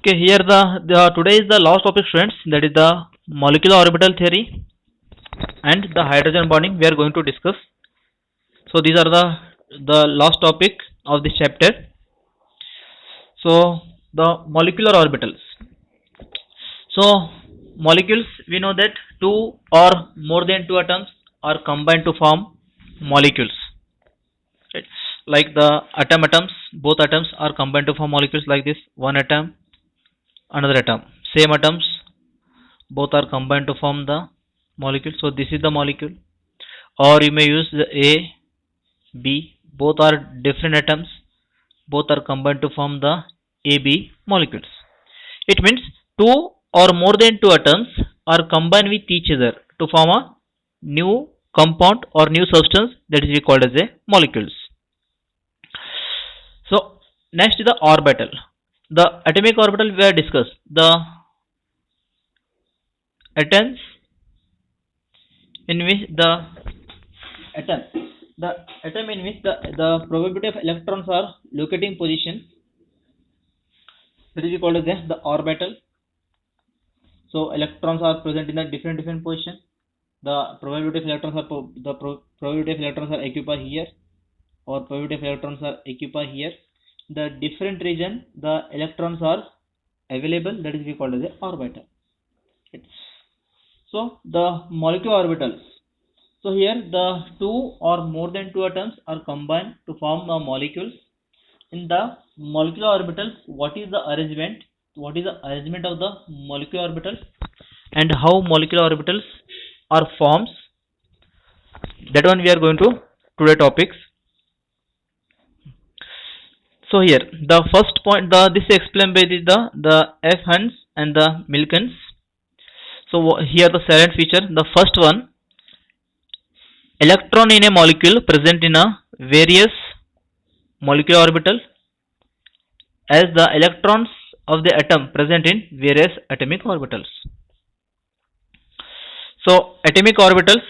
Okay, here the today is the last topic, students. That is the molecular orbital theory and the hydrogen bonding. We are going to discuss. So these are the last topic of this chapter. So the molecular orbitals. So molecules, we know that two or more than two atoms are combined to form molecules. Right? Like the atoms, both atoms are combined to form molecules like this. One atom, another atom, same atoms, both are combined to form the molecule. So this is the molecule. Or you may use the A, B, both are different atoms, both are combined to form the AB molecules. It means two or more than two atoms are combined with each other to form a new compound or new substance, that is called as a molecules. So next is the orbital. The atomic orbital we have discussed. The atoms in which the atom in which the probability of electrons are locating position, that is called as the orbital. So electrons are present in a different position. The probability of electrons are probability of electrons are occupied here, or probability of electrons are occupied here. The different region the electrons are available, that is called as a orbital. So the molecular orbitals. So here the two or more than two atoms are combined to form the molecules. In the molecular orbitals, what is the arrangement? What is the arrangement of the molecular orbitals and how molecular orbitals are formed? That one we are going to today topics. So here the first point, this is explained by the F. Hunts and the Milkins. So here the silent feature. The first one, electron in a molecule present in a various molecular orbital as the electrons of the atom present in various atomic orbitals. So atomic orbitals,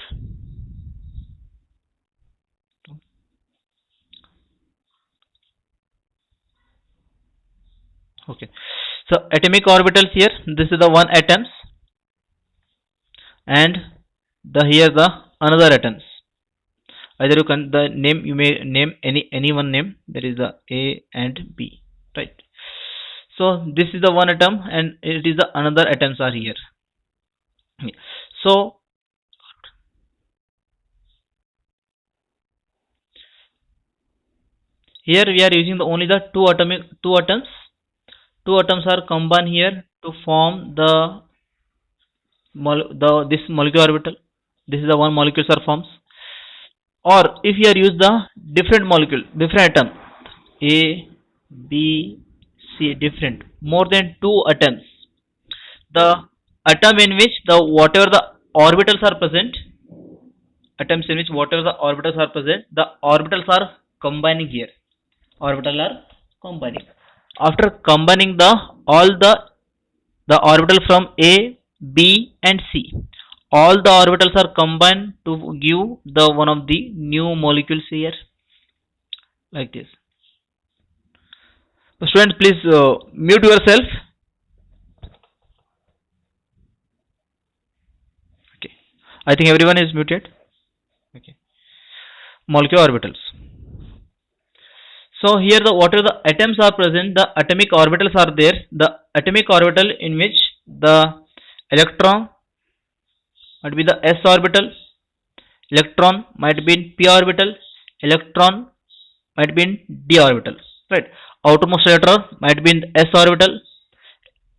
okay, so atomic orbitals here, this is the one atoms, and here the another atoms. Either you can the name, you may name any one name, that is the A and B, right? So this is the one atom and it is the another atoms are here. So here we are using only the two atoms. Two atoms are combined here to form this molecular orbital. This is the one molecules are forms. Or if you are use the different molecule, different atom, A, B, C, different, more than two atoms, the atom in which the whatever the orbitals are present, atoms in which whatever the orbitals are present, the orbitals are combining here. Orbital are combining. After combining all the orbital from A, B and C, all the orbitals are combined to give the one of the new molecules here, like this. So students, please mute yourself. Okay, I think everyone is muted. Okay, molecular orbitals. So here whatever the atoms are present, the atomic orbitals are there. The atomic orbital in which the electron might be the s orbital, electron might be in p orbital, electron might be in d orbital, right? Outermost electron might be in s orbital,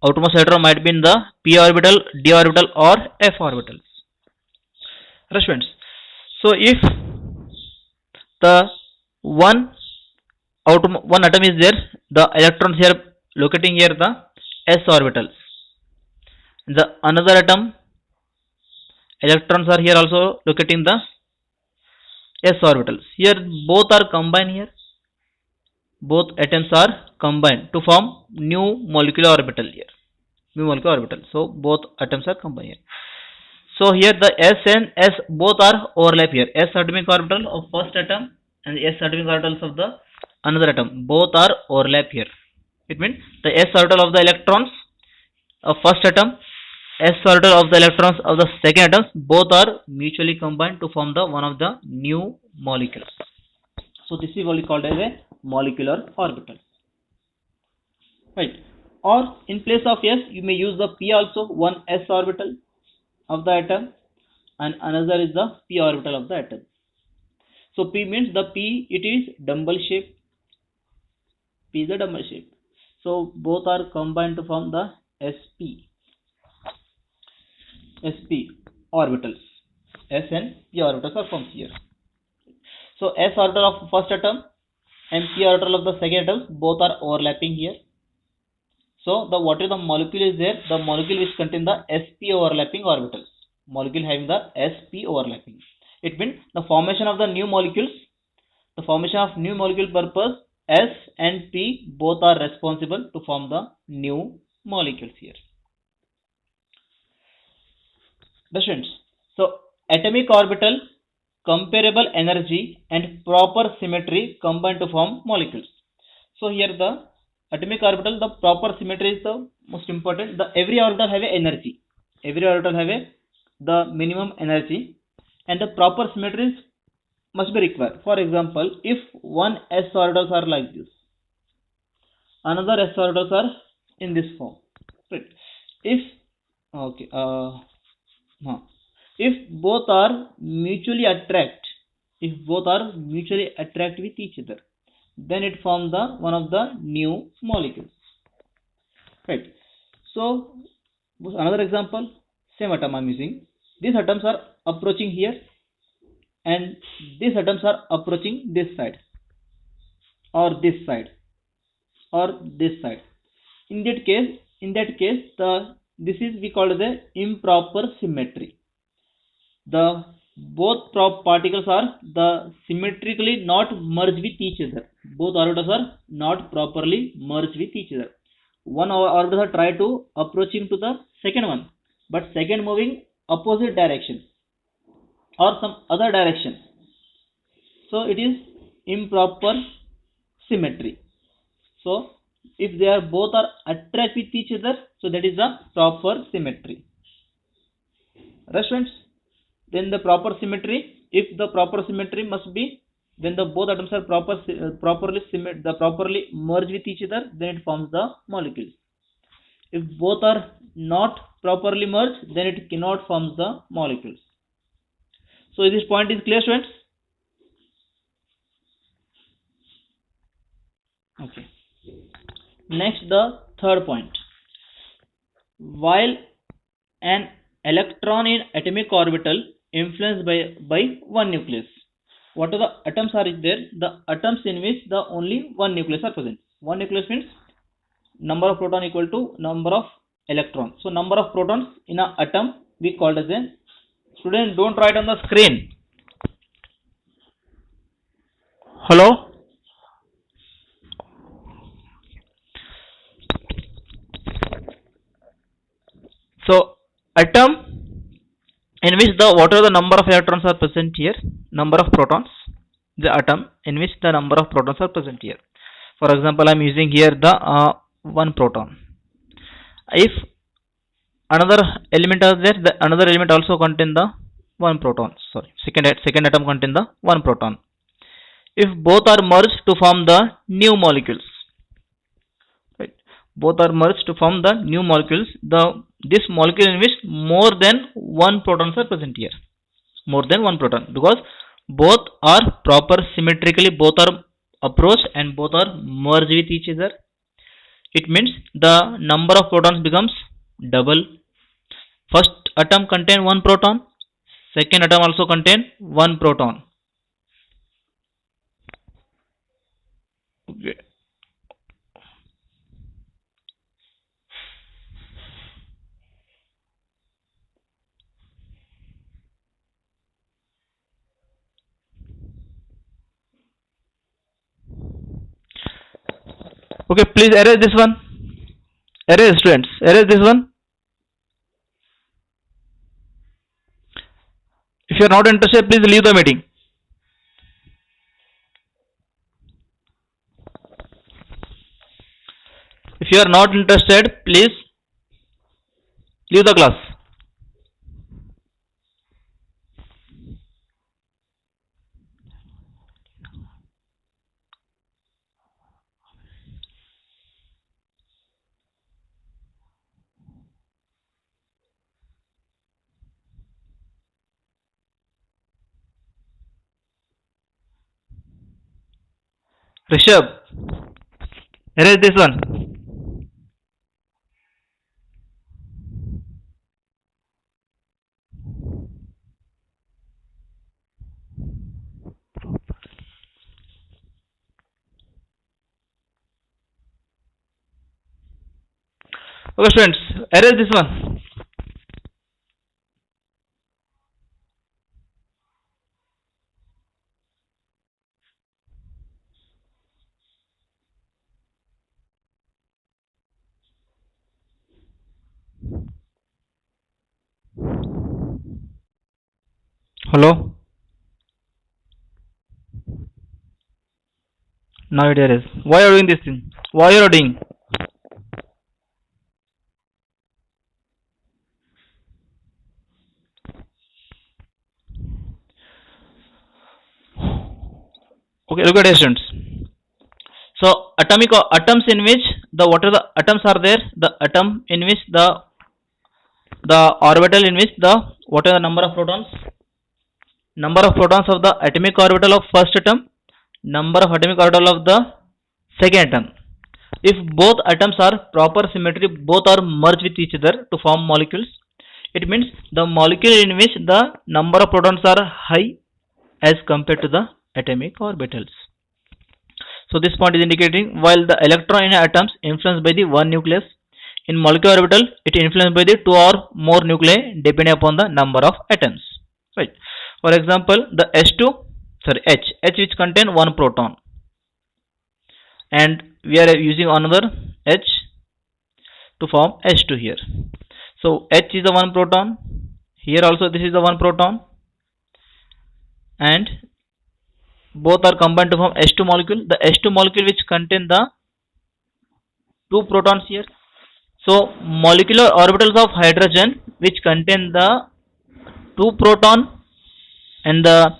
outermost electron might be in the p orbital, d orbital or f orbital. Right, friends? So if the one atom is there, the electrons here locating here the s orbitals. The another atom, electrons are here also locating the s orbitals. Here both are combined here. Both atoms are combined to form new molecular orbital here. New molecular orbital. So both atoms are combined here. So here the s and s both are overlap here. S atomic orbital of first atom and s atomic orbitals of the another atom, both are overlap here. It means the s orbital of the electrons of first atom, s orbital of the electrons of the second atoms, both are mutually combined to form the one of the new molecules. So this is what we called as a molecular orbital, right? Or in place of s, you may use the p also, one s orbital of the atom and another is the p orbital of the atom. So p means the p, it is dumbbell shape. P is a dumbbell shape. So both are combined to form the sp orbitals. S and p orbitals are formed here. So s orbital of first atom and p orbital of the second atom both are overlapping here. So the what is the molecule is there? The molecule which contain the sp overlapping orbitals. Molecule having the sp overlapping. It means the formation of the new molecules. The formation of new molecule purpose, s and p both are responsible to form the new molecules here. Students, so atomic orbital, comparable energy and proper symmetry combine to form molecules. So here the atomic orbital, the proper symmetry is the most important. The every orbital have a energy. Every orbital have a the minimum energy and the proper symmetry must be required. For example, if one s orbitals are like this, another s orbitals are in this form, right? If okay, if both are mutually attract, with each other, then it forms the one of the new molecules, right? So another example, same atom I'm using. These atoms are approaching here and these atoms are approaching this side or this side or this side. In that case this is we call the improper symmetry. The both particles are the symmetrically not merged with each other. Both orbitals are not properly merged with each other. One orbital try to approaching to the second one, but second moving opposite direction or some other direction. So it is improper symmetry. So if they are both are attract with each other, so that is the proper symmetry. Students, then the proper symmetry, if the proper symmetry must be when the both atoms are properly merged with each other, then it forms the molecules. If both are not properly merged, then it cannot form the molecules. So this point is clear, students? Okay. Next, the third point. While an electron in atomic orbital influenced by one nucleus, what are the atoms are there? The atoms in which the only one nucleus are present. One nucleus means number of proton equal to number of electrons. So number of protons in an atom we called as a, student, don't write on the screen. Hello? So atom in which the what are the number of electrons are present here, number of protons, the atom in which the number of protons are present here. For example, I am using here the one proton. If another element is there, the another element also contain the one proton. Sorry, second atom contain the one proton. If both are merged to form the new molecules, right? Both are merged to form the new molecules. This molecule in which more than one protons are present here, more than one proton, because both are proper symmetrically, both are approached and both are merged with each other. It means the number of protons becomes double. First atom contain one proton, second atom also contain one proton. Okay. Okay, please erase this one. Erase, students. Erase this one. If you are not interested, please leave the meeting. If you are not interested, please leave the class. Rishabh, erase this one. Okay, students, erase this one. Hello? Now it erase. Why are you doing this thing? Why are you doing? Okay, look at it, students. So atoms in which the what are the atoms are there? The atom in which the orbital in which the what are the number of protons? Number of protons of the atomic orbital of first atom, number of atomic orbital of the second atom. If both atoms are proper symmetry, both are merged with each other to form molecules, it means the molecule in which the number of protons are high as compared to the atomic orbitals. So this point is indicating while the electron in atoms influenced by the one nucleus, in molecular orbital it influenced by the two or more nuclei depending upon the number of atoms. Right. For example, the H which contain one proton, and we are using another H to form H2 here. So H is the one proton. Here also this is the one proton, and both are combined to form H2 molecule. The H2 molecule which contain the two protons here. So molecular orbitals of hydrogen which contain the two proton and the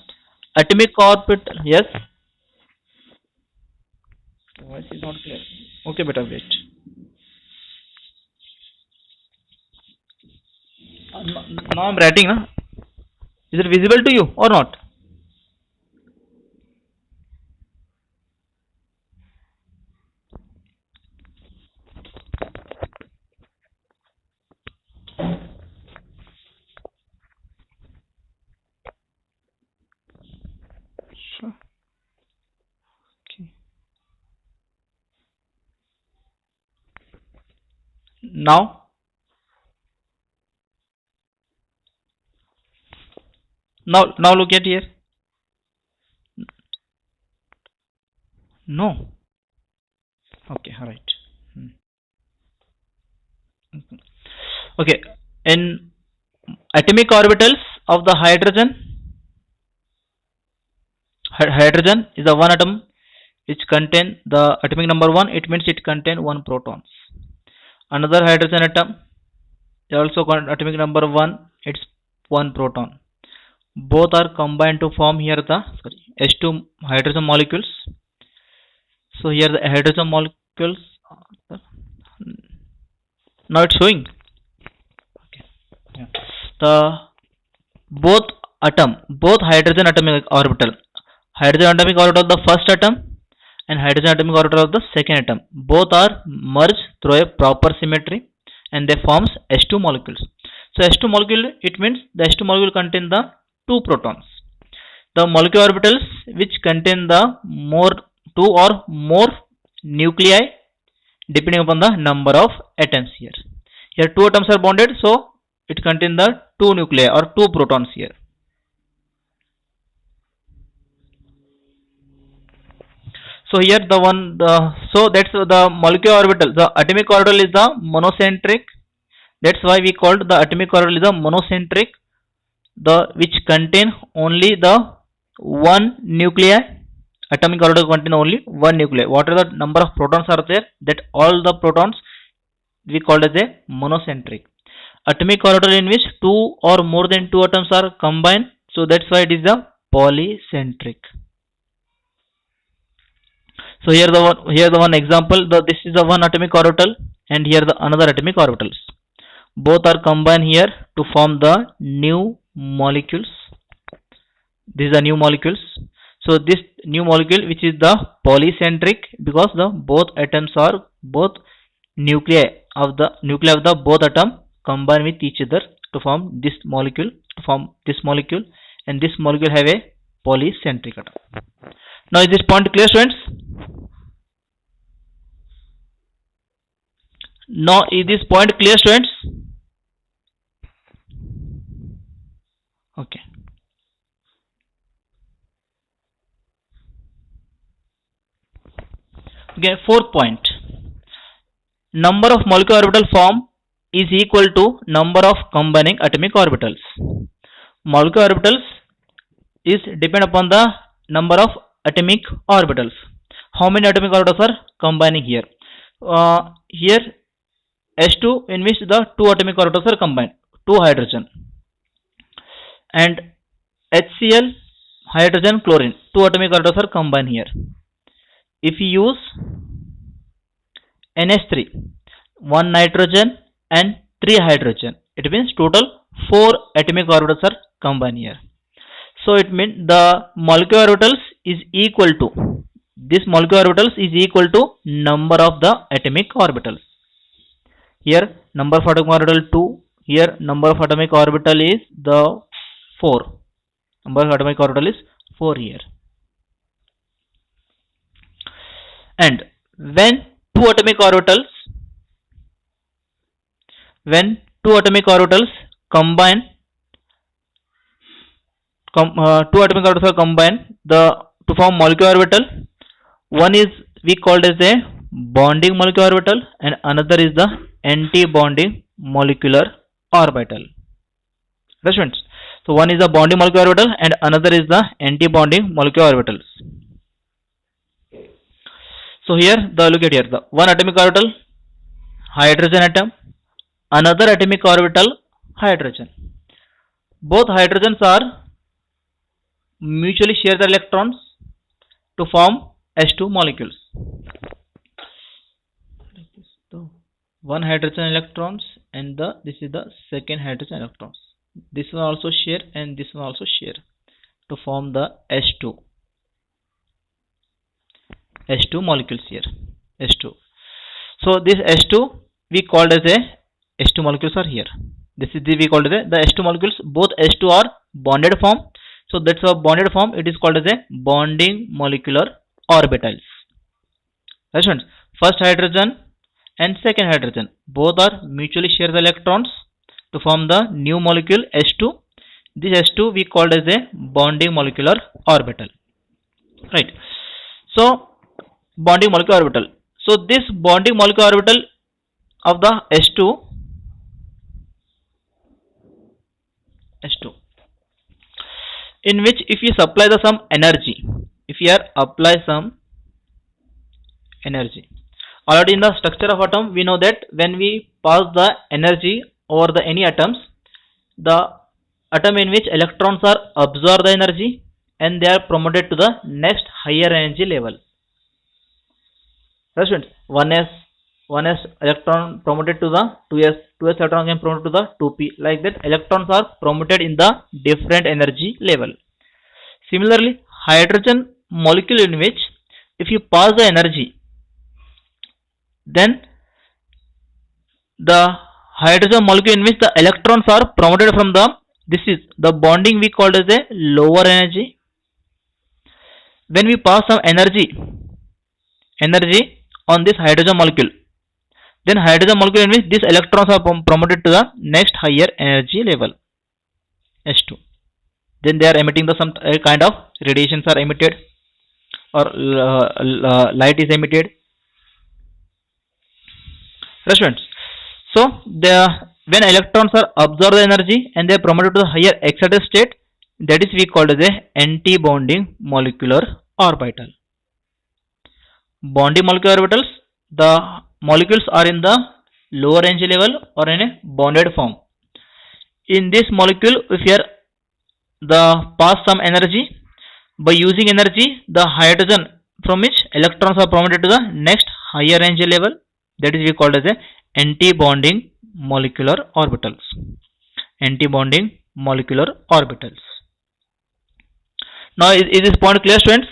atomic orbital. Yes. Voice is not clear. Okay, better wait. Now I'm writing. Na? Is it visible to you or not? Sure. Okay. Now look at here. No. Okay, all right. Okay, in atomic orbitals of the hydrogen is the one atom which contain the atomic number 1. It means it contain one protons. Another hydrogen atom is also atomic number 1. It's one proton. Both are combined to form here the H2 hydrogen molecules. So here the hydrogen molecules. Now it's showing. Okay. Yeah. The both hydrogen atomic orbital, hydrogen atomic orbital of the first atom and hydrogen atomic orbital of the second atom, both are merged through a proper symmetry and they forms H2 molecules. So H2 molecule, it means the H2 molecule contain the two protons. The molecular orbitals which contain the two or more nuclei depending upon the number of atoms here. Here two atoms are bonded, so it contains the two nuclei or two protons here. So here so that's the molecular orbital. The atomic orbital is the monocentric. That's why we called the atomic orbital is the monocentric, the which contain only the one nuclei atomic orbital contain only one nuclei. What are the number of protons are there? That all the protons we call as a monocentric. Atomic orbital in which two or more than two atoms are combined, so that's why it is a polycentric. So here the one example. This is the one atomic orbital, and here the another atomic orbitals. Both are combined here to form the new molecules. These are new molecules. So this new molecule, which is the polycentric, because the both atoms are both nuclei of the both atom combine with each other to form this molecule, and this molecule have a polycentric atom. Now is this point clear, students? Now is this point clear, students? Okay. Okay, fourth point. Number of molecular orbital form is equal to number of combining atomic orbitals. Molecular orbitals is depend upon the number of atomic orbitals. How many atomic orbitals are combining here? Here S2, in which the two atomic orbitals are combined, two hydrogen, and HCl, hydrogen, chlorine, two atomic orbitals are combined here. If you use NH3, one nitrogen and three hydrogen, it means total 4 atomic orbitals are combined here. So it means the molecular orbitals is equal to, this molecular orbitals is equal to number of the atomic orbitals. Here number of atomic orbital 2, here number of atomic orbital is the 4. Number of atomic orbital is 4 here. And when two atomic orbitals combine, two atomic orbitals are combined to form molecular orbital. One is we called as a bonding molecular orbital, and another is the anti-bonding molecular orbital. Right, students? So one is the bonding molecular orbital and another is the anti-bonding molecular orbitals. So here look at here, the one atomic orbital hydrogen atom, another atomic orbital hydrogen. Both hydrogens are mutually share the electrons to form H2 molecules. One hydrogen electrons, and this is the second hydrogen electrons. This one also share and this one also share to form the H2 molecules here. H2. So this H2 we called as a H2 molecules are here. This is we called as the H2 molecules. Both H2 are bonded form. So that's a bonded form. It is called as a bonding molecular orbitals. Right, friends? First hydrogen and second hydrogen both are mutually share the electrons to form the new molecule H2. This H2 we called as a bonding molecular orbital. Right. So bonding molecular orbital. So this bonding molecular orbital of the H2 in which if you supply some energy, already in the structure of atom we know that when we pass the energy over the any atoms, the atom in which electrons are absorb the energy and they are promoted to the next higher energy level. Right, students? 1s electron promoted to the 2s electron can promoted to the 2p. Like that, electrons are promoted in the different energy level. Similarly, hydrogen molecule in which if you pass the energy, then the hydrogen molecule in which the electrons are promoted from the, this is the bonding we called as a lower energy. When we pass some energy on this hydrogen molecule, then hydrogen molecule in which these electrons are promoted to the next higher energy level, H2. Then they are emitting some kind of radiations are emitted, or light is emitted. Right, students? So when electrons are absorb the energy and they are promoted to the higher excited state, that is we called as a anti-bonding molecular orbital. bonding molecular orbitals, the molecules are in the lower energy level or in a bonded form. In this molecule, if you are the pass some energy, by using energy, the hydrogen from which electrons are promoted to the next higher energy level, that is we called as a anti-bonding molecular orbitals. Anti-bonding molecular orbitals. Now, is this point clear, students?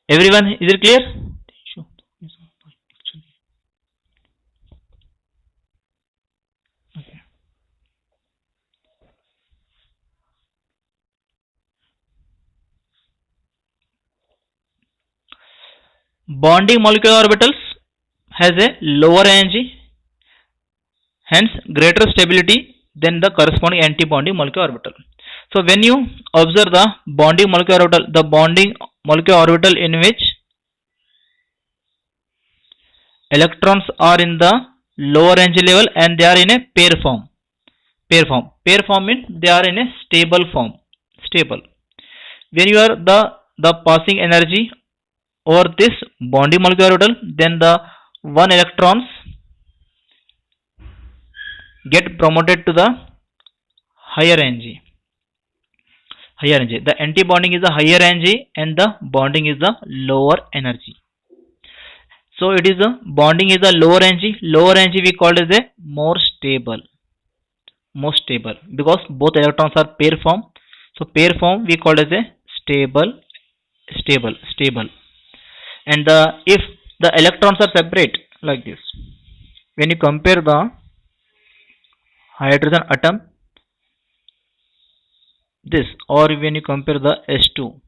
Everyone, is it clear? Bonding molecular orbitals has a lower energy, hence greater stability than the corresponding anti-bonding molecular orbital. So when you observe the bonding molecular orbital, the bonding molecular orbital in which electrons are in the lower energy level and they are in a pair form. Pair form means they are in a stable form. Stable. When you are the passing energy over this bonding molecular orbital, then the one electrons get promoted to the higher energy. Higher energy. The anti-bonding is the higher energy and the bonding is the lower energy. So it is the bonding is the lower energy. Lower energy we call as a more stable. More stable because both electrons are pair form. So pair form we call as a stable. And if the electrons are separate like this, when you compare the hydrogen atom, this, or when you compare the S2.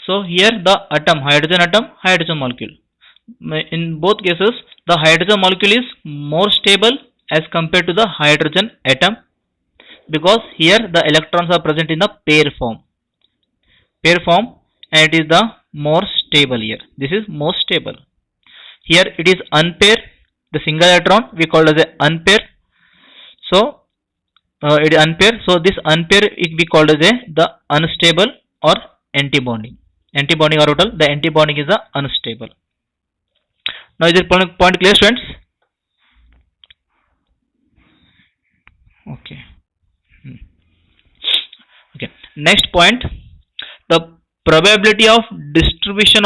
So here the atom, hydrogen molecule. In both cases, the hydrogen molecule is more stable as compared to the hydrogen atom because here the electrons are present in the pair form. And it is the more stable here. This is more stable. Here it is unpair. The single electron we call as a unpair. So it is unpair. So this unpair is we called as the unstable or anti-bonding. Anti-bonding orbital. The anti-bonding is the unstable. Now is this point clear, students? Okay. Okay. Next point. The probability of distribution.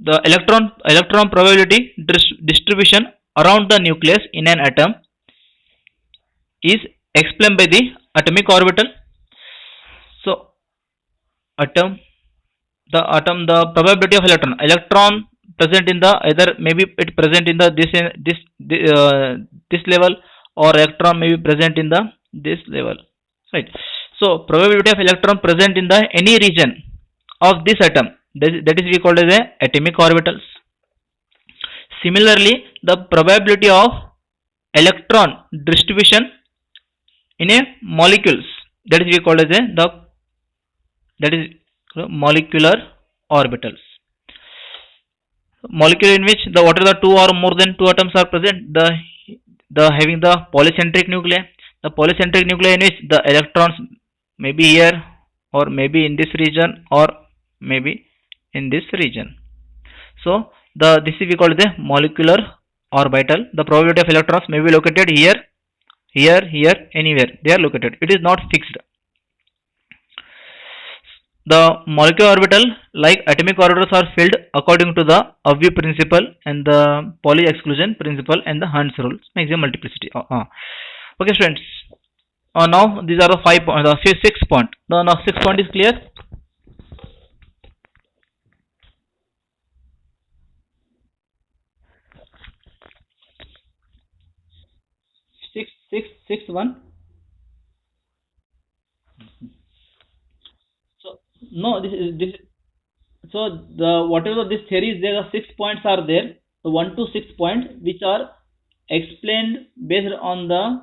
The electron probability distribution around the nucleus in an atom is explained by the atomic orbital. So the probability of electron present in the either maybe it present in the this level, or electron may be present in the this level, right? So probability of electron present in the any region of this atom, that is we called as a atomic orbitals. Similarly, the probability of electron distribution in a molecules, that is we called as that is molecular orbitals. Molecule in which the what are the two or more than two atoms are present, the having the polycentric nuclei. The polycentric nuclei in which the electrons may be here, or maybe in this region, or maybe in this region. So this is we call the molecular orbital. The probability of electrons may be located here, anywhere they are located. It is not fixed. The molecular orbital, like atomic orbitals, are filled according to the Abbe principle and the Pauli exclusion principle and the Hund's rule, maximum multiplicity. Okay, students. Now these are the 5 points. The 6 point. The now 6 point is clear. Six one. So no, this. So the whatever this theory is there, the 6 points are there. The 1 to 6 points which are explained based on the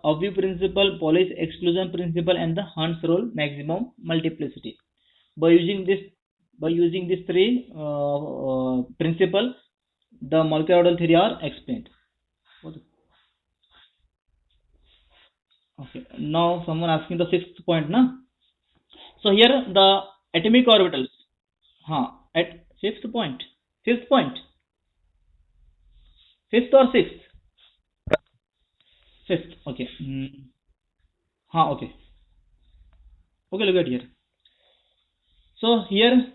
Abbe principle, Pauli's exclusion principle, and the Hund's rule, maximum multiplicity. By using these three principles, the molecular orbital theory are explained. Okay. Now someone asking the sixth point, na? So here the atomic orbitals. At fifth point. Fifth point. Fifth or sixth? Fifth. Okay. Okay. Okay, look at here. So here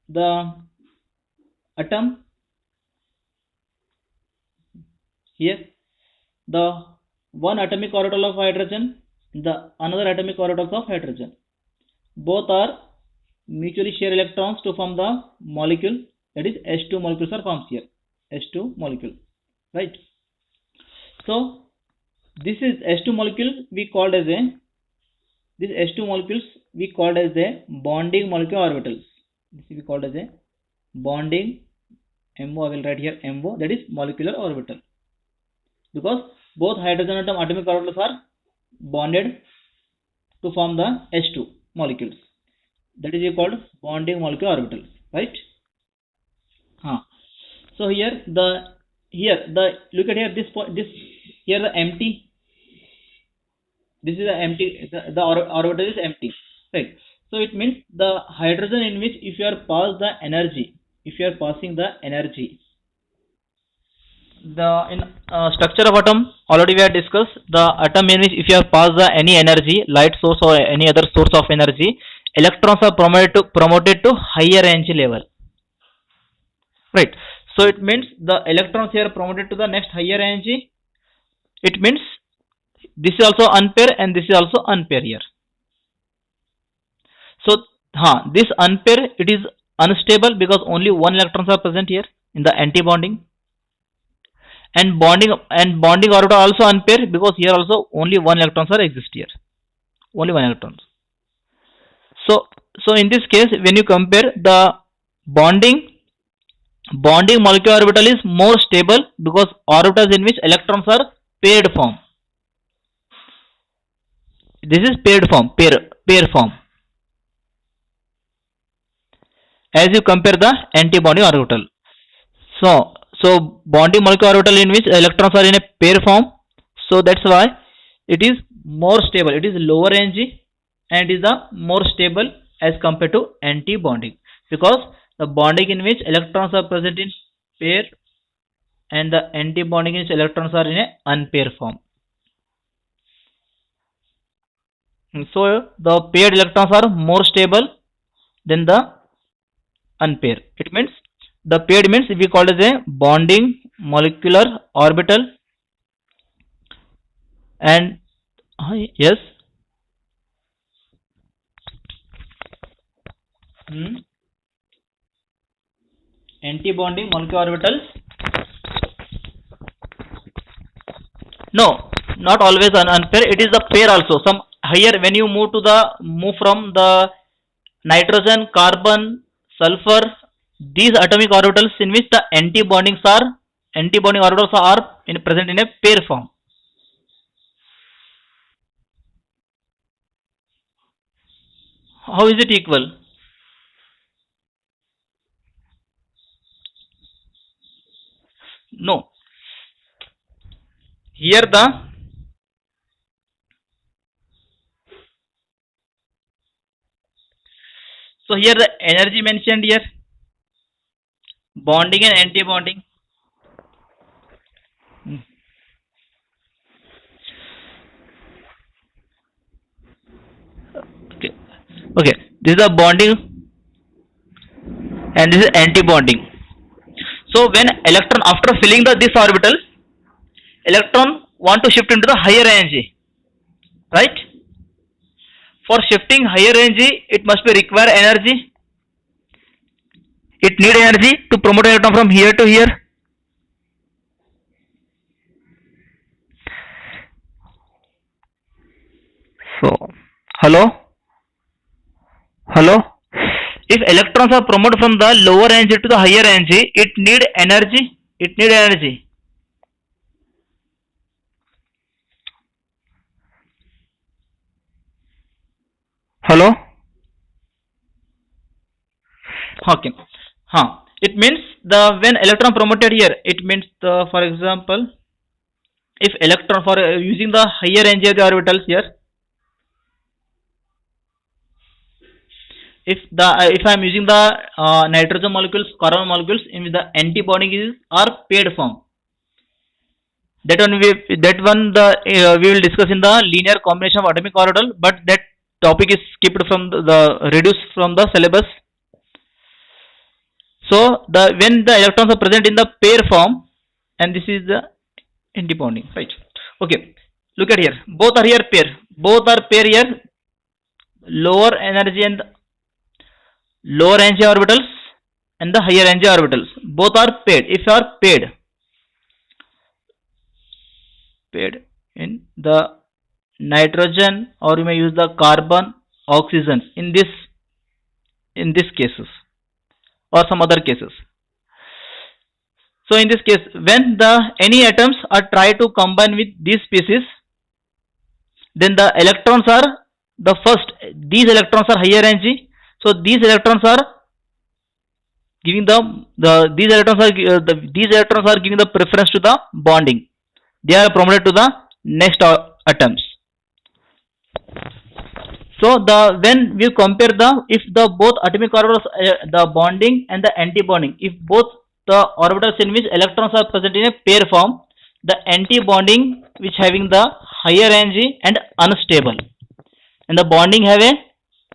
the atom, here the one atomic orbital of hydrogen, the another atomic orbitals of hydrogen. Both are mutually share electrons to form the molecule, that is H2 molecules are formed here. H2 molecule, right? So this is H2 molecule we called as a bonding molecular orbitals. This we called as a bonding MO. I will write here MO, that is molecular orbital, because both hydrogen atom atomic orbitals are bonded to form the H2 molecules. That is called bonding molecular orbitals, right? So here the look at here, this here the empty. This is the empty. The orbital is empty, right? So it means the hydrogen in which if you are passing the energy, the in structure of atom already we have discussed. The atom in which if you have passed the any energy, light source or any other source of energy, electrons are promoted to higher energy level, right? So it means the electrons here promoted to the next higher energy. It means this is also unpair and this is also unpair here. So this unpair, it is unstable because only one electrons are present here in the anti-bonding, and bonding orbital also unpair because here also only one electrons are exist here, only one electrons. So in this case, when you compare the bonding molecular orbital is more stable because orbitals in which electrons are paired form. This is paired form, pair form. As you compare the anti-bonding orbital. So bonding molecular orbital in which electrons are in a pair form. So that's why it is more stable. It is lower energy and it is the more stable as compared to anti-bonding, because the bonding in which electrons are present in pair and the anti-bonding in which electrons are in a unpair form. So the paired electrons are more stable than the unpaired. It means the paired means we call it as a bonding molecular orbital, and yes, anti-bonding molecular orbitals. No, not always an unpair. It is the pair also. Some higher when you move from the nitrogen, carbon, sulfur, these atomic orbitals in which the anti-bonding orbitals are present in a pair form. How is it equal? No. Here the energy mentioned here, bonding and anti-bonding. Okay, this is the bonding and this is anti-bonding. So when electron, after filling this orbital, electron want to shift into the higher energy, right? For shifting higher energy, it must be require energy. It need energy to promote electron from here to here. So, hello. If electrons are promoted from the lower energy to the higher energy, it need energy. Hello. Okay. It means when electron promoted here, it means for example, if electron for using the higher energy of the orbitals here, if I am using the nitrogen molecules, carbon molecules in the antibonding is are paired form. That one we will discuss in the linear combination of atomic orbital, but that topic is skipped from the reduced from the syllabus. So when the electrons are present in the pair form, and this is the antibonding, right? Okay, look at here, both are here pair, here, lower energy and lower energy orbitals and the higher energy orbitals, both are paired. If you are paired in the nitrogen, or you may use the carbon, oxygen in this cases or some other cases. So in this case, when any atoms are try to combine with these species, then the electrons are these electrons are higher energy. So these electrons are giving these electrons are giving the preference to the bonding. They are promoted to the next atoms. So when we compare if the both atomic orbitals, the bonding and the anti-bonding, if both the orbitals in which electrons are present in a pair form, the anti-bonding which having the higher energy and unstable, and the bonding have a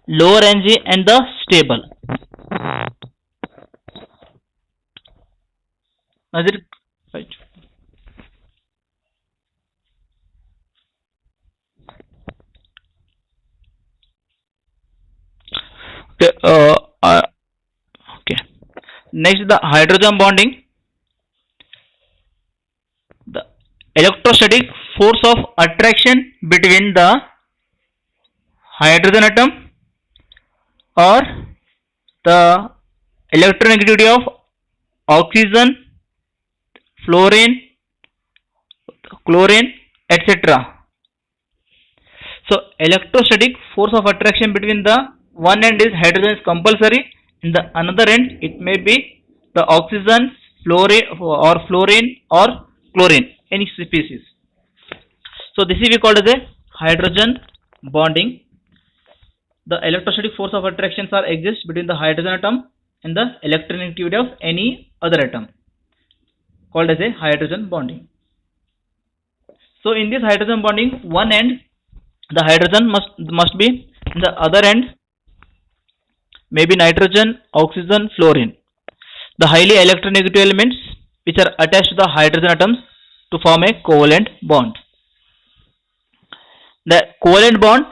lower energy and the stable. Is it right? Okay. Okay. Next, the hydrogen bonding. The electrostatic force of attraction between the hydrogen atom or the electronegativity of oxygen, fluorine, chlorine, etc. So electrostatic force of attraction between the one end is hydrogen is compulsory, in the another end it may be the oxygen, fluorine or chlorine, any species. So this is we called as a hydrogen bonding. The electrostatic force of attractions are exist between the hydrogen atom and the electronegativity of any other atom, called as a hydrogen bonding. So in this hydrogen bonding, one end the hydrogen must be, in the other end maybe nitrogen, oxygen, fluorine, the highly electronegative elements which are attached to the hydrogen atoms to form a covalent bond. The covalent bond,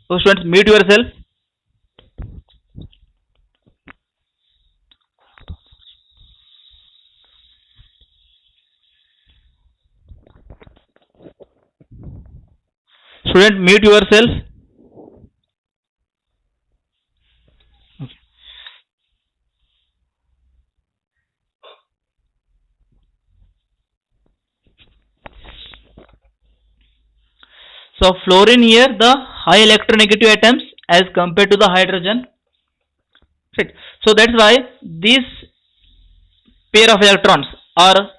so students, mute yourself. Student, mute yourself. Okay. So fluorine here, the high electronegative atoms as compared to the hydrogen. Right. So that's why this pair of electrons are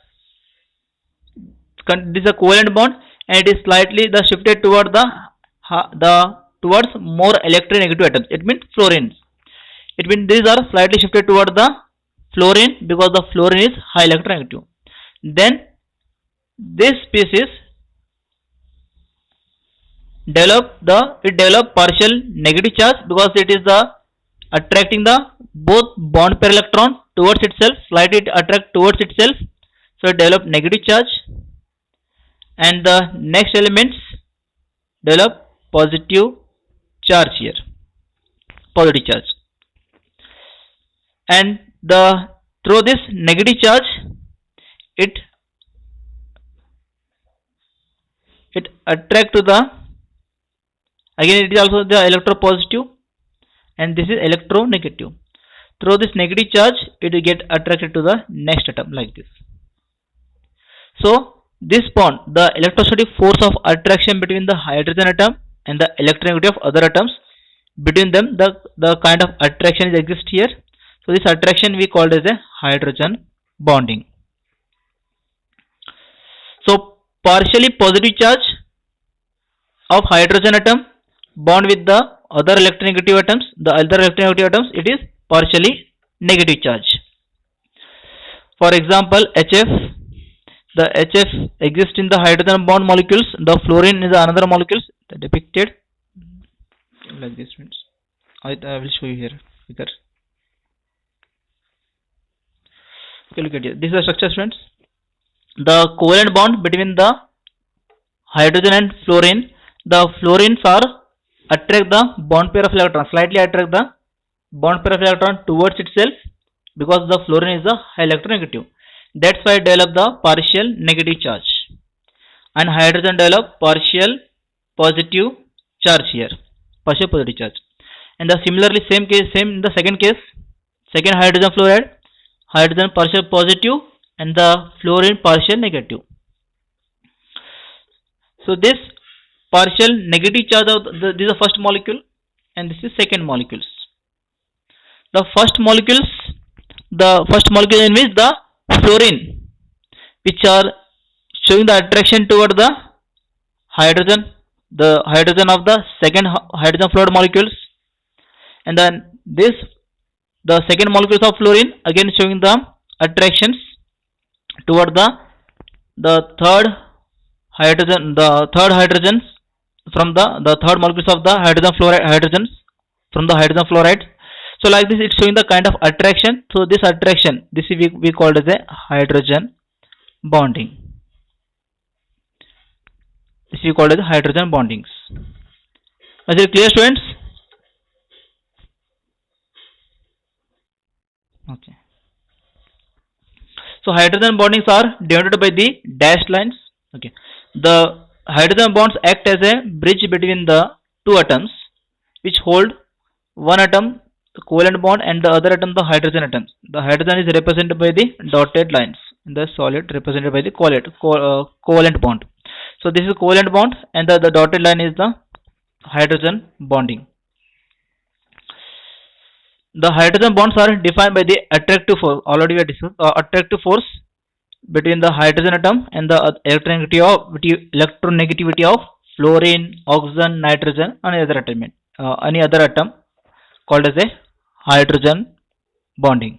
this is a covalent bond, and it is slightly shifted toward towards more electronegative atoms. It means fluorine. It means these are slightly shifted toward the fluorine because the fluorine is high electronegative. Then this species develop partial negative charge because it is attracting the both bond pair electron towards itself, slightly attract towards itself, so it develop negative charge, and the next elements develop positive charge here, positive charge, and through this negative charge it attract to the, again it is also the electropositive, and this is electronegative. Through this negative charge it will get attracted to the next atom like this. So this bond, the electrostatic force of attraction between the hydrogen atom and the electronegativity of other atoms, between them the kind of attraction is exist here. So this attraction we called as a hydrogen bonding. partially positive charge of hydrogen atom bond with the other electronegative atoms. The other electronegative atoms, it is partially negative charge. For example, HF. The HF exists in the hydrogen bond molecules. The fluorine is another molecules depicted like this, friends. I will show you here figure. Okay, look at it. This is the structure, friends. The covalent bond between the hydrogen and fluorine. The fluorines are attract the bond pair of electron, slightly attract the bond pair of electron towards itself, because the fluorine is the electronegative. That's why it develop the partial negative charge, and hydrogen develop partial positive charge here, partial positive charge. And the similarly same in the second case, second hydrogen fluoride, hydrogen partial positive and the fluorine partial negative. So this partial negative charge of this is the first molecule, and this is second molecules. The first molecule in which the fluorine, which are showing the attraction toward the hydrogen of the second hydrogen fluoride molecules, and then the second molecules of fluorine again showing the attractions toward the third hydrogens from the third molecules of the hydrogens from the hydrogen fluoride. So like this, it's showing the kind of attraction. So this attraction, this we called as a hydrogen bonding. This we called as hydrogen bondings. Is it clear, students? Okay. So hydrogen bondings are denoted by the dashed lines. Okay. The hydrogen bonds act as a bridge between the two atoms, which hold one atom, the covalent bond, and the other atom, the hydrogen atoms. The hydrogen is represented by the dotted lines, and the solid represented by the covalent bond. So this is covalent bond, and the dotted line is the hydrogen bonding. The hydrogen bonds are defined by the attractive force. Already we have discussed attractive force between the hydrogen atom and the electronegativity of fluorine, oxygen, nitrogen, and any other atom called as a hydrogen bonding.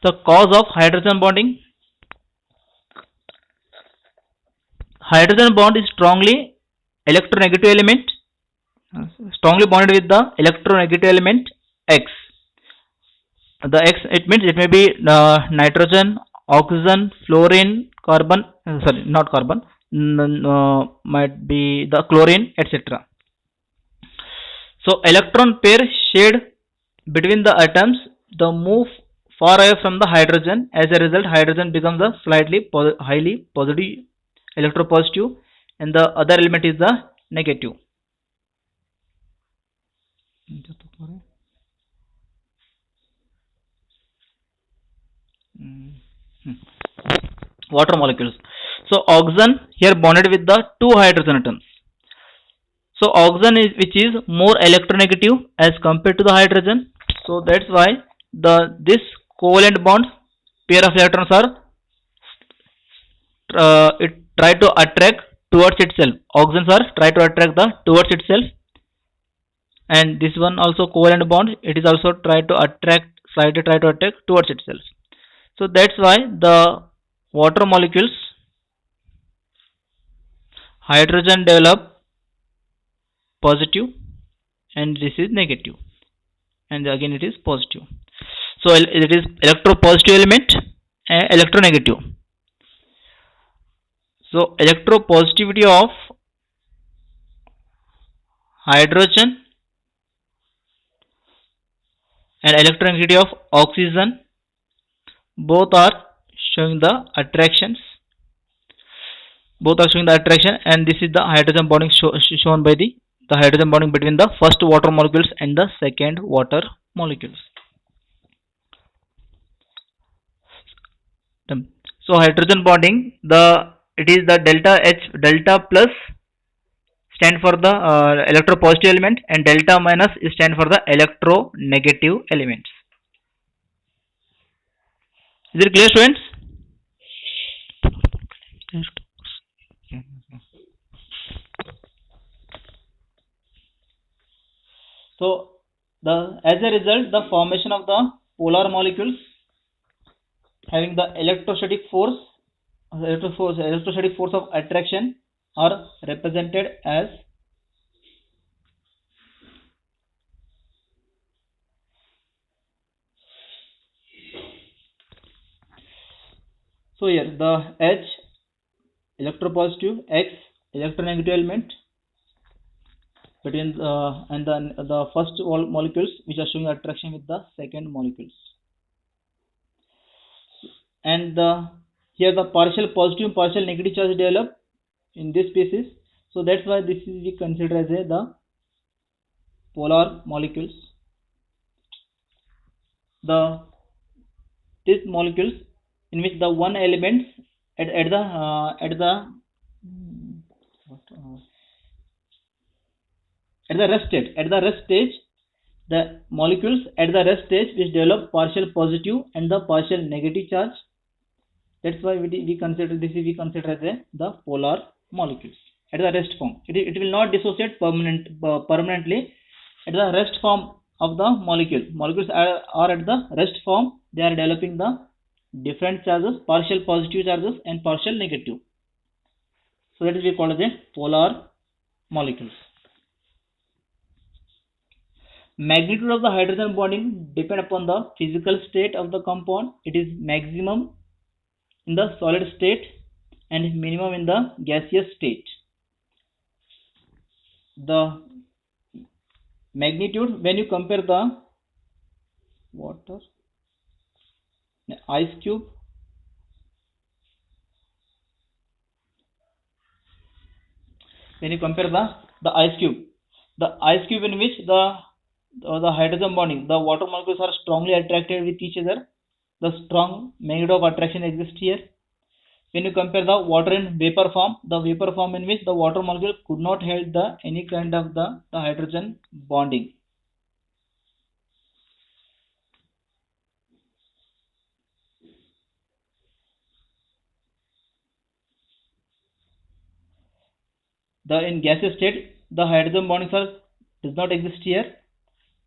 The cause of hydrogen bonding. Hydrogen bond is strongly electronegative element, strongly bonded with the electronegative element X. The X, it means it may be nitrogen, oxygen, fluorine, carbon, not carbon, might be the chlorine, etc. So electron pair shared between the atoms, the move far away from the hydrogen. As a result, hydrogen becomes a slightly highly positive, electropositive, and the other element is the negative. Water molecules. So oxygen here bonded with the two hydrogen atoms. So oxygen is which is more electronegative as compared to the hydrogen. So that's why this covalent bond pair of electrons are it try to attract towards itself. Oxygens are try to attract towards itself, and this one also covalent bond, it is also try to attract towards itself. So that's why the water molecules, hydrogen develop positive and this is negative, and again it is positive. So it is electropositive element and electronegative. So electropositivity of hydrogen and electronegativity of oxygen, both are showing the attractions. Both are showing the attraction, and this is the hydrogen bonding shown by the hydrogen bonding between the first water molecules and the second water molecules. So hydrogen bonding, it is the delta H, delta plus stand for the electropositive element, and delta minus stand for the electronegative elements. Is it clear, students? So as a result, the formation of the polar molecules having the electrostatic force of attraction are represented as so here the H electropositive, X electronegative element between and the first molecules which are showing attraction with the second molecules, and here the partial positive partial negative charge develop in this species. So that's why this is we consider as the polar molecules. These molecules in which the one element at the rest stage, the molecules at the rest stage which develop partial positive and the partial negative charge. That's why we consider this is we consider as the polar molecules at the rest form. It will not dissociate permanently at the rest form of the molecule. Molecules are at the rest form. They are developing the different charges, partial positive charges and partial negative. So that is we call as a polar molecules. Magnitude of the hydrogen bonding depend upon the physical state of the compound. It is maximum in the solid state and minimum in the gaseous state. The magnitude when you compare the water, the ice cube, when you compare the ice cube in which the hydrogen bonding, the water molecules are strongly attracted with each other, the strong magnitude of attraction exists here. When you compare the water in vapor form, the vapor form in which the water molecule could not hold any kind of the hydrogen bonding. In gaseous state, the hydrogen bonding does not exist here,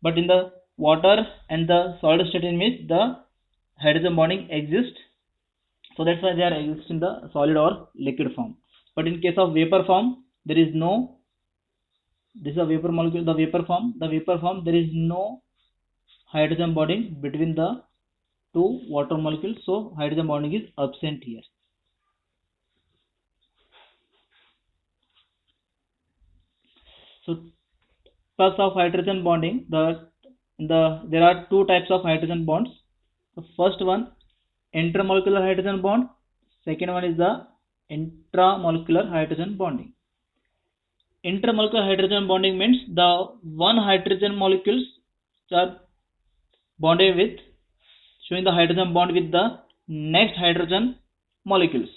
but in the water and the solid state in which the hydrogen bonding exists. So that's why they are exist in the solid or liquid form. But in case of vapor form, there is no. This is a vapor molecule. The vapor form, there is no hydrogen bonding between the two water molecules. So hydrogen bonding is absent here. So types of hydrogen bonding. There are two types of hydrogen bonds. The first one, intermolecular hydrogen bond. Second one is the intramolecular hydrogen bonding. Intermolecular hydrogen bonding means the one hydrogen molecules are bonded with, showing the hydrogen bond with the next hydrogen molecules.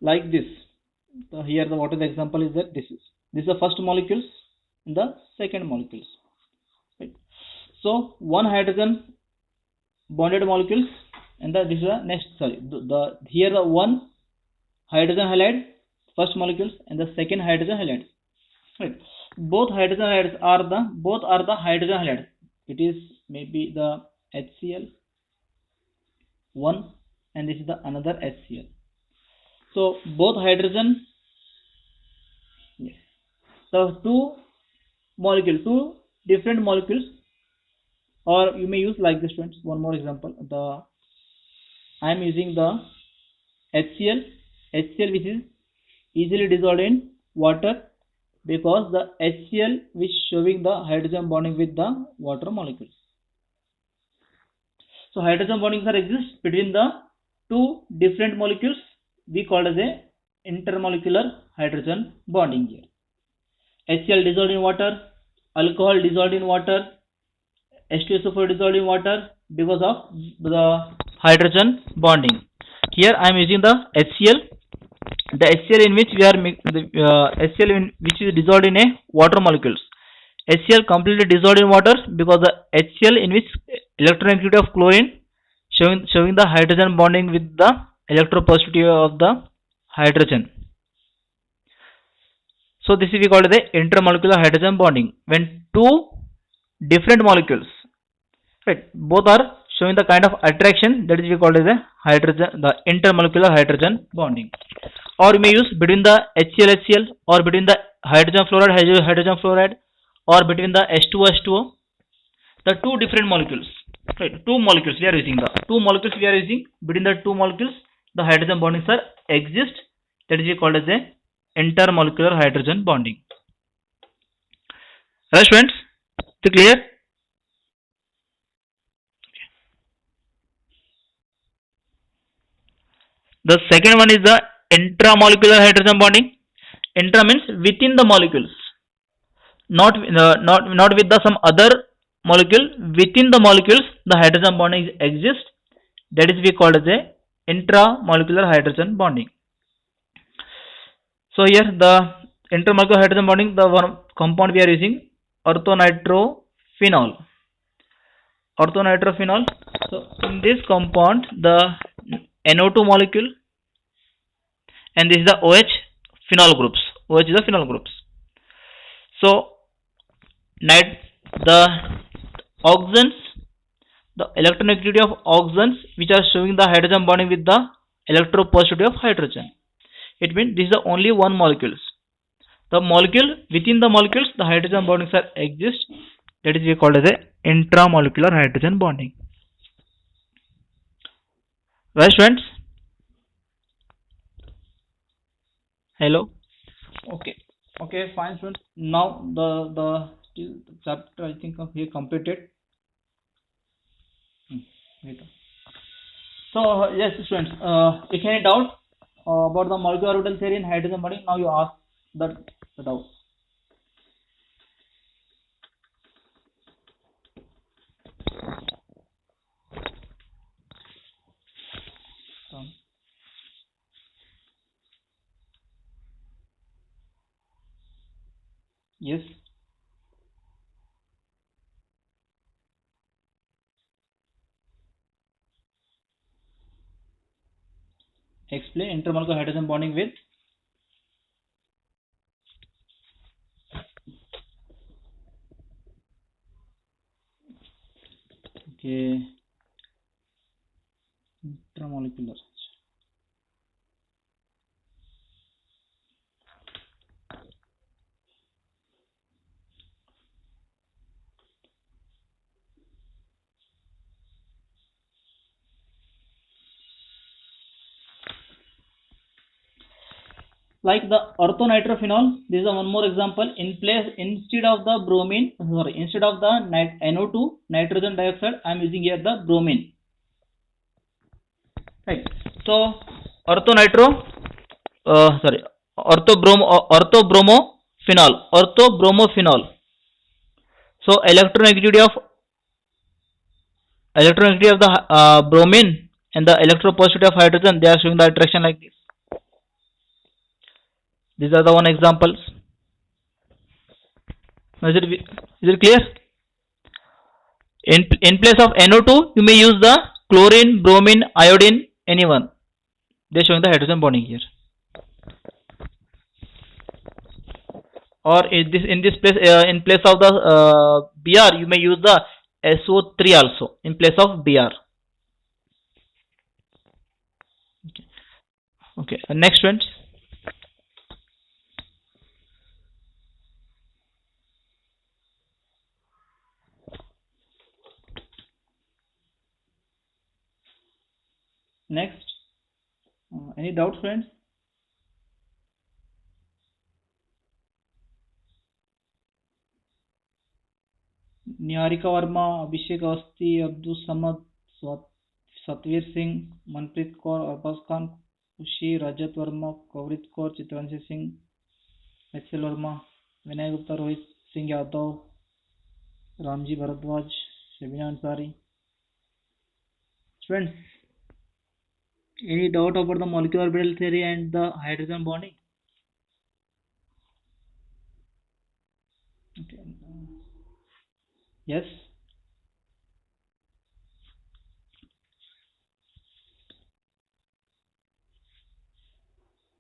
Like this. So here what is the example is that this is the first molecules and the second molecules. Right. So one hydrogen bonded molecules and this is the next. Here the one hydrogen halide first molecules and the second hydrogen halide. Right. Both hydrogen halides are the hydrogen halide. It is maybe the HCl one and this is the another HCl. So both hydrogen, yes. So two different molecules, or you may use like this, friends. One more example. I am using the HCl which is easily dissolved in water because the HCl which showing the hydrogen bonding with the water molecules. So hydrogen bondings are exist between the two different molecules. We call as a intermolecular hydrogen bonding here. HCl dissolved in water, alcohol dissolved in water, H2SO4 dissolved in water because of the hydrogen bonding. Here I am using the HCl. The HCl in which we are which is dissolved in a water molecules. HCl completely dissolved in water because the HCl in which electronegativity of chlorine showing the hydrogen bonding with the electropositivity of the hydrogen. So this is we call the intermolecular hydrogen bonding. When two different molecules, right, both are showing the kind of attraction, that is we call as a hydrogen, the intermolecular hydrogen bonding. Or you may use between the HCl or between the hydrogen fluoride or between the H2O. The two different molecules, right? Two molecules we are using, between the two molecules the hydrogen bondings are exist, that is called as a intermolecular hydrogen bonding. Right students, is it clear? The second one is the intramolecular hydrogen bonding. Intra means within the molecules, not with the some other molecule. Within the molecules the hydrogen bonding exists, that is we call as a intramolecular hydrogen bonding. So here the intermolecular hydrogen bonding, the one compound we are using, orthonitrophenol. So in this compound the NO2 molecule, and this is the OH phenol groups. OH is the phenol groups. So the oxygens, the electronegativity of oxygens which are showing the hydrogen bonding with the electropositivity of hydrogen. It means this is the only one molecules. The molecule within the molecules the hydrogen bondings are exist, that is we called as a intramolecular hydrogen bonding. Right students? Hello? Okay, fine students. Now the chapter I think here completed. So yes students, if any doubt about the molecular orbital theory in hydrogen bonding, now you ask the doubt. Yes. Explain intermolecular hydrogen bonding with. Okay. Intramolecular. Like the orthonitrophenol, this is one more example. Instead of the NO2 nitrogen dioxide, I am using here the bromine. Right. So orthobromophenols. So electronegativity of the bromine and the electropositivity of hydrogen, they are showing the attraction like this. These are the one examples. Is it clear? In place of NO2, you may use the chlorine, bromine, iodine, anyone. They are showing the hydrogen bonding here. Or in this place, in place of the Br, you may use the SO3 also in place of Br. Okay. Next one. Next, any doubts, friends? Niharika Verma, Abhishek Awasthi, Abdul Samad, Satvir Singh, Manpreet Kaur, Abbas Khan, Kushi, Rajat Verma, Kavrit Kaur, Chitranjit Singh, H.L. Verma, Vinay Gupta, Rohit Singh Yadav, Ramji Bharadwaj, Shabina Ansari. Friends, any doubt about the molecular orbital theory and the hydrogen bonding? Okay. Yes.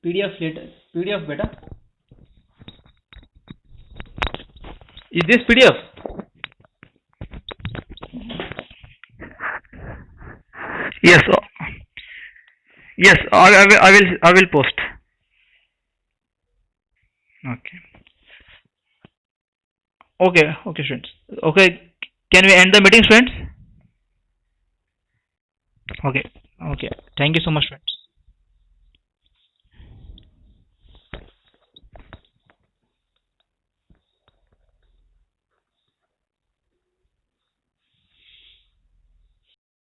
PDF later. PDF beta. Is this PDF? Yes. Yes. I will post. Okay. Okay. Okay, students. Okay. Can we end the meeting, students? Okay. Okay. Thank you so much, friends.